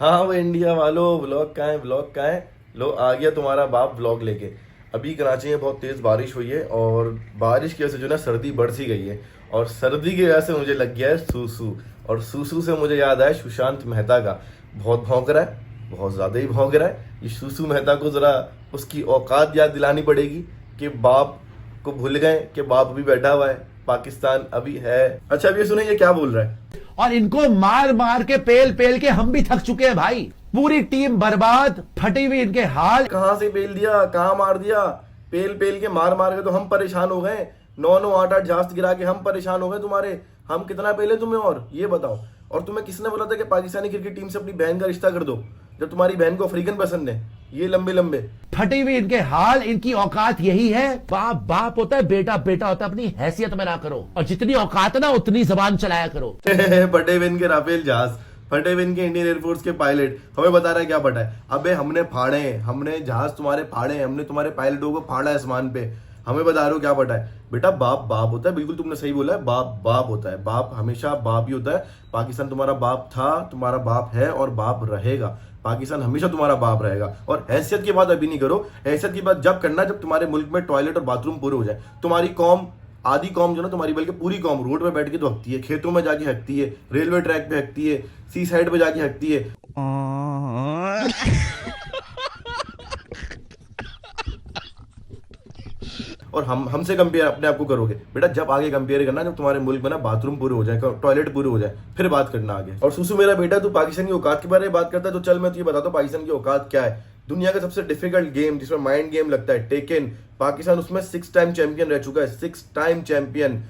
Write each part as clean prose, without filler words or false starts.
हाँ वो इंडिया वालों, व्लॉग कहाँ है, व्लॉग कहाँ है। लो आ गया तुम्हारा बाप व्लॉग लेके। अभी कराची में बहुत तेज बारिश हुई है और बारिश की वजह से जो ना सर्दी बढ़ सी गई है। और सर्दी की वजह से मुझे लग गया है सूसू। और सूसू से मुझे याद आया सुशांत मेहता का। बहुत भौंक रहा है, बहुत ज्यादा ही भौंक रहा है ये सूसू मेहता को। जरा उसकी औकात याद दिलानी पड़ेगी कि बाप को भूल गए कि बाप भी बैठा हुआ है, पाकिस्तान अभी है। अच्छा अब ये सुने ये क्या बोल रहा है। और इनको मार मार के पेल पेल के हम भी थक चुके हैं भाई। पूरी टीम बर्बाद, फटी हुई इनके हाल। कहाँ से पेल दिया, कहाँ मार दिया। पेल पेल के मार मार के तो हम परेशान हो गए। 9-9 8-8 झांस गिरा के हम परेशान हो गए तुम्हारे। हम कितना पेले तुम्हें और ये बताओ। और तुम्हें किसने बोला था कि पाकिस्तानी क्रिकेट टीम से अपनी बहन का रिश्ता कर दो जब तुम्हारी बहन को अफ्रीकन पसंद है। ये लंबे लंबे फटी हुई इनके हाल, इनकी औकात यही है। बाप बाप होता है, बेटा बेटा होता है। अपनी हैसियत में ना करो, और जितनी औकात है ना उतनी जबान चलाया करो। फटे हुए इनके राफेल जहाज, फटे हुए इनके इंडियन एयरफोर्स के पायलट हमें बता रहा है क्या फटा है। अबे हमने फाड़े हैं, हमने जहाज तुम्हारे फाड़े हैं, हमने तुम्हारे पायलटों को फाड़ा है आसमान पे। हमें बता रहे हो क्या फटा है। बेटा बाप बाप होता है, बिल्कुल तुमने सही बोला है। बाप बाप होता है, बाप हमेशा बाप ही होता है। पाकिस्तान तुम्हारा बाप था, तुम्हारा बाप है और बाप रहेगा। पाकिस्तान हमेशा तुम्हारा बाप रहेगा। और हैसियत की बात अभी नहीं करो, हैसियत की बात जब करना जब तुम्हारे मुल्क में टॉयलेट और बाथरूम पूरे हो जाए। तुम्हारी कौम, आधी कौम जो ना तुम्हारी, बल्कि पूरी कौम रोड पे बैठ के तो हकती है, खेतों में जाके हकती है, रेलवे ट्रैक पे हकती है, सी साइड पे जाके हकती है। और हमसे कंपेयर अपने आप को करोगे। बेटा जब आगे कंपेयर करना जब तुम्हारे मुल्क में ना बाथरूम पूरे हो जाए, टॉयलेट पूरे हो जाए, फिर बात करना आगे। और सुसु मेरा बेटा, तू पाकिस्तान की औकात के बारे में बात करता है तो चल मैं तुझे बताता हूँ पाकिस्तान की औकात क्या है। दुनिया का सबसे डिफिकल्ट गेम जिसमें माइंड गेम लगता है, टेकन। पाकिस्तान उसमें 6 टाइम चैंपियन रह चुका है, 6 टाइम चैंपियन।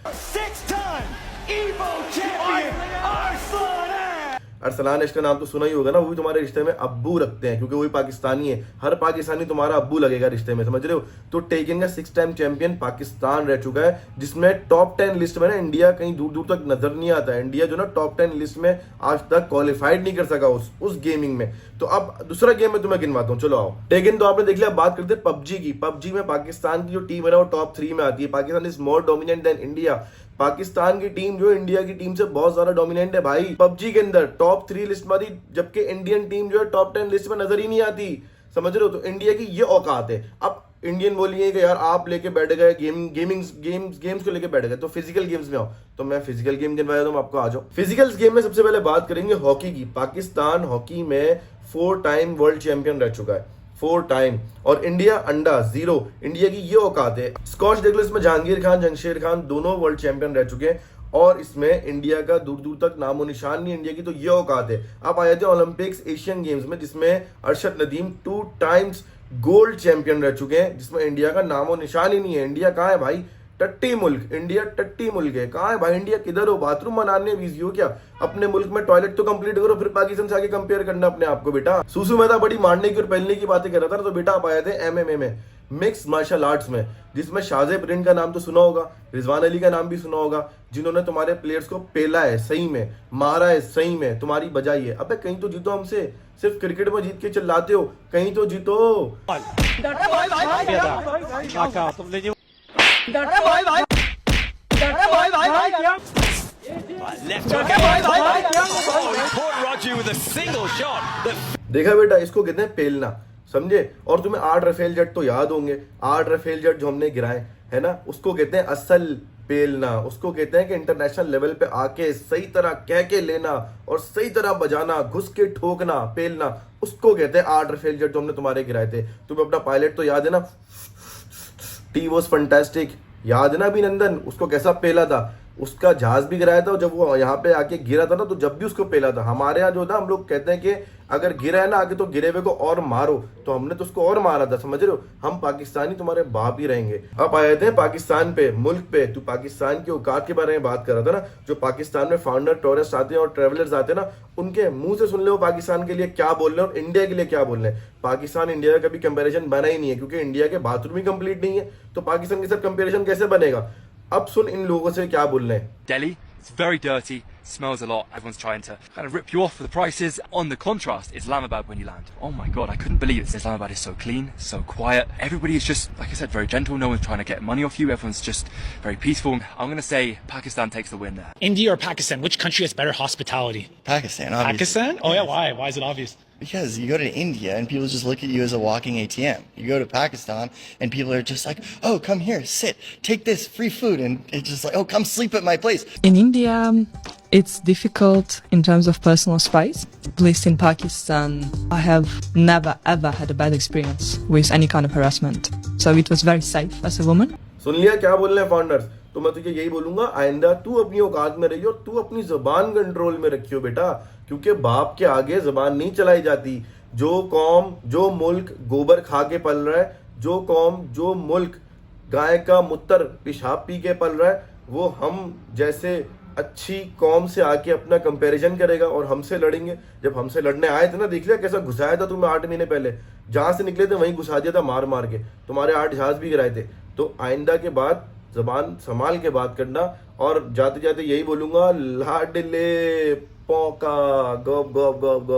अरसलान का नाम तो सुना ही होगा ना, वो भी तुम्हारे रिश्ते में अब्बू रखते हैं क्योंकि वो भी पाकिस्तानी है। हर पाकिस्तानी तुम्हारा अब्बू लगेगा रिश्ते में, समझ रहे हो। तो टेकन का 6 टाइम चैंपियन पाकिस्तान रह चुका है, जिसमें टॉप 10 लिस्ट में ना इंडिया कहीं दूर दूर तक नजर नहीं आता है। इंडिया जो ना टॉप 10 लिस्ट में आज तक क्वालिफाइड नहीं कर सका उस गेमिंग में। तो अब दूसरा गेम में तुम्हें गिनवाता हूँ, चलो आओ। टेकन तो आपने देख लिया। बात करते हैं पबजी की। पबजी में पाकिस्तान की जो टीम है ना वो टॉप 3 में आती है। Pakistan is more dominant than India. Pakistan की टीम जो इंडिया की टीम से बहुत ज्यादा डोमिनेंट है भाई पबजी के अंदर। टॉप 3 लिस्ट में आती, जबकि इंडियन टीम जो है टॉप 10 लिस्ट में नजर ही नहीं आती, समझ रहे हो। तो इंडिया की ये औकात है। अब इंडियन बोलिए कि यार आप लेके बैठ गए गेम्स को लेके बैठ गए, तो फिजिकल गेम्स में आओ। तो मैं फिजिकल गेम गिनवाया दूं आपको, आ जाओ। फिजिकल गेम में सबसे पहले बात करेंगे हॉकी की। पाकिस्तान हॉकी में 4 टाइम वर्ल्ड चैंपियन रह चुका है, 4 टाइम। और इंडिया अंडा 0। इंडिया की ये औकात है। स्कॉच देख लो, इसमें जहांगीर खान, जमशेद खान दोनों वर्ल्ड चैंपियन रह चुके हैं और इसमें इंडिया का दूर दूर तक नामो निशान नहीं इंडिया की। तो ये औकात है। अब आ जाते हैं ओलंपिक्स एशियन गेम्स में, जिसमें Arshad Nadeem 2 times gold champion रह चुके हैं, जिसमें इंडिया का नामो निशान ही नहीं है। इंडिया कहाँ है भाई, टट्टी मुल्क। इंडिया टट्टी मुल्क है। कहाँ है भाई इंडिया, किधर हो। बाथरूम बनाने बिजी हो क्या। अपने मुल्क में टॉयलेट तो कंप्लीट करो, फिर पाकिस्तान से आगे कंपेयर करना अपने आप को। बेटा सुसु में था बड़ी मारने की और पहनने की बातें कर रहा था ना, तो बेटा आप आए थे एमएमए में, मिक्स मार्शल आर्ट्स में, जिसमें शाहजेब प्रिंट का नाम तो सुना होगा, रिजवान अली का नाम भी सुना होगा, जिन्होंने तुम्हारे प्लेयर्स को पेला है सही में, मारा है सही में, तुम्हारी बजाई है। अबे कहीं तो जीतो हमसे, सिर्फ क्रिकेट में जीत के चिल्लाते हो, कहीं तो जीतो। देखा बेटा, इसको कहते हैं पेलना, समझे। और तुम्हें 8 राफेल जेट तो याद होंगे। 8 राफेल जेट जो हमने गिराए है ना, उसको कहते हैं असल पेलना। उसको कहते हैं कि इंटरनेशनल लेवल पे आके सही तरह कह के लेना और सही तरह बजाना, घुस के ठोकना, पेलना, उसको कहते हैं 8 राफेल जेट जो हमने तुम्हारे गिराए थे। तुम्हें अपना पायलट तो याद है ना, टी वॉज फंटास्टिक, याद है ना अभिनंदन, उसको कैसा पेला था। उसका जहाज भी गिराया था, जब वो यहाँ पे आके गिरा था ना, तो जब भी उसको पेला था। हमारे यहाँ जो ना हम लोग कहते हैं कि अगर गिरा है ना आगे तो गिरे हुए को और मारो, तो हमने तो उसको और मारा था, समझ रहे हो। हम पाकिस्तानी तुम्हारे बाप ही रहेंगे। अब आए थे पाकिस्तान पे, मुल्क पे। तू पाकिस्तान की औकात के बारे में बात कर रहा था ना। जो पाकिस्तान में फाउंडर टूरिस्ट आते हैं और ट्रेवलर्स आते हैं ना, उनके मुंह से सुन ले वो पाकिस्तान के लिए क्या बोल रहे हैं और इंडिया के लिए क्या बोल रहे हैं। पाकिस्तान इंडिया का कभी कंपेरिजन बना ही नहीं है, क्योंकि इंडिया के बाथरूम ही कंप्लीट नहीं है, तो पाकिस्तान के साथ कंपेरिजन कैसे बनेगा। अब सुन इन लोगों से क्या बोल रहे हैं। Delhi, it's very dirty, smells a lot. Everyone's trying to kind of rip you off for the prices. On the contrast, Islamabad when you land. Oh my god, I couldn't believe it. Islamabad is so clean, so quiet. Everybody is just, like I said, very gentle. No one's trying to get money off you. Everyone's just very peaceful. I'm going to say Pakistan takes the win there. India or Pakistan? Which country has better hospitality? Pakistan, obviously. Pakistan? Oh yeah, why? Why is it obvious? Because you go to India and people just look at you as a walking ATM. You go to Pakistan and people are just like, oh, come here, sit, take this, free food. And it's just like, oh, come sleep at my place. In India, it's difficult in terms of personal space. At least in Pakistan, I have never ever had a bad experience with any kind of harassment. So it was very safe as a woman. सुन लिया क्या बोल रहे हैं founders? तो मैं तुझे यही बोलूंगा, आइंदा तू अपनी औकात में रहियो, तू अपनी जबान कंट्रोल में रखियो बेटा, क्योंकि बाप के आगे जबान नहीं चलाई जाती। जो कौम, जो मुल्क गोबर खा के पल रहा है, जो कौम, जो मुल्क गाय का मूत्र पेशाब पी के पल रहा है, वो हम जैसे अच्छी कौम से आके अपना कंपैरिजन करेगा और हमसे लड़ेंगे। जब हमसे लड़ने आए थे ना, देख लिया कैसा घुसाया था तुम्हें 8 महीने पहले, जहां से निकले थे वहीं घुसा दिया था मार मार के, तुम्हारे 8 जहाज भी गिराए थे। तो आइंदा के बाद जबान संभाल के बात करना, और जाते जाते यही बोलूंगा, लाडले पौका गप गप गप गप।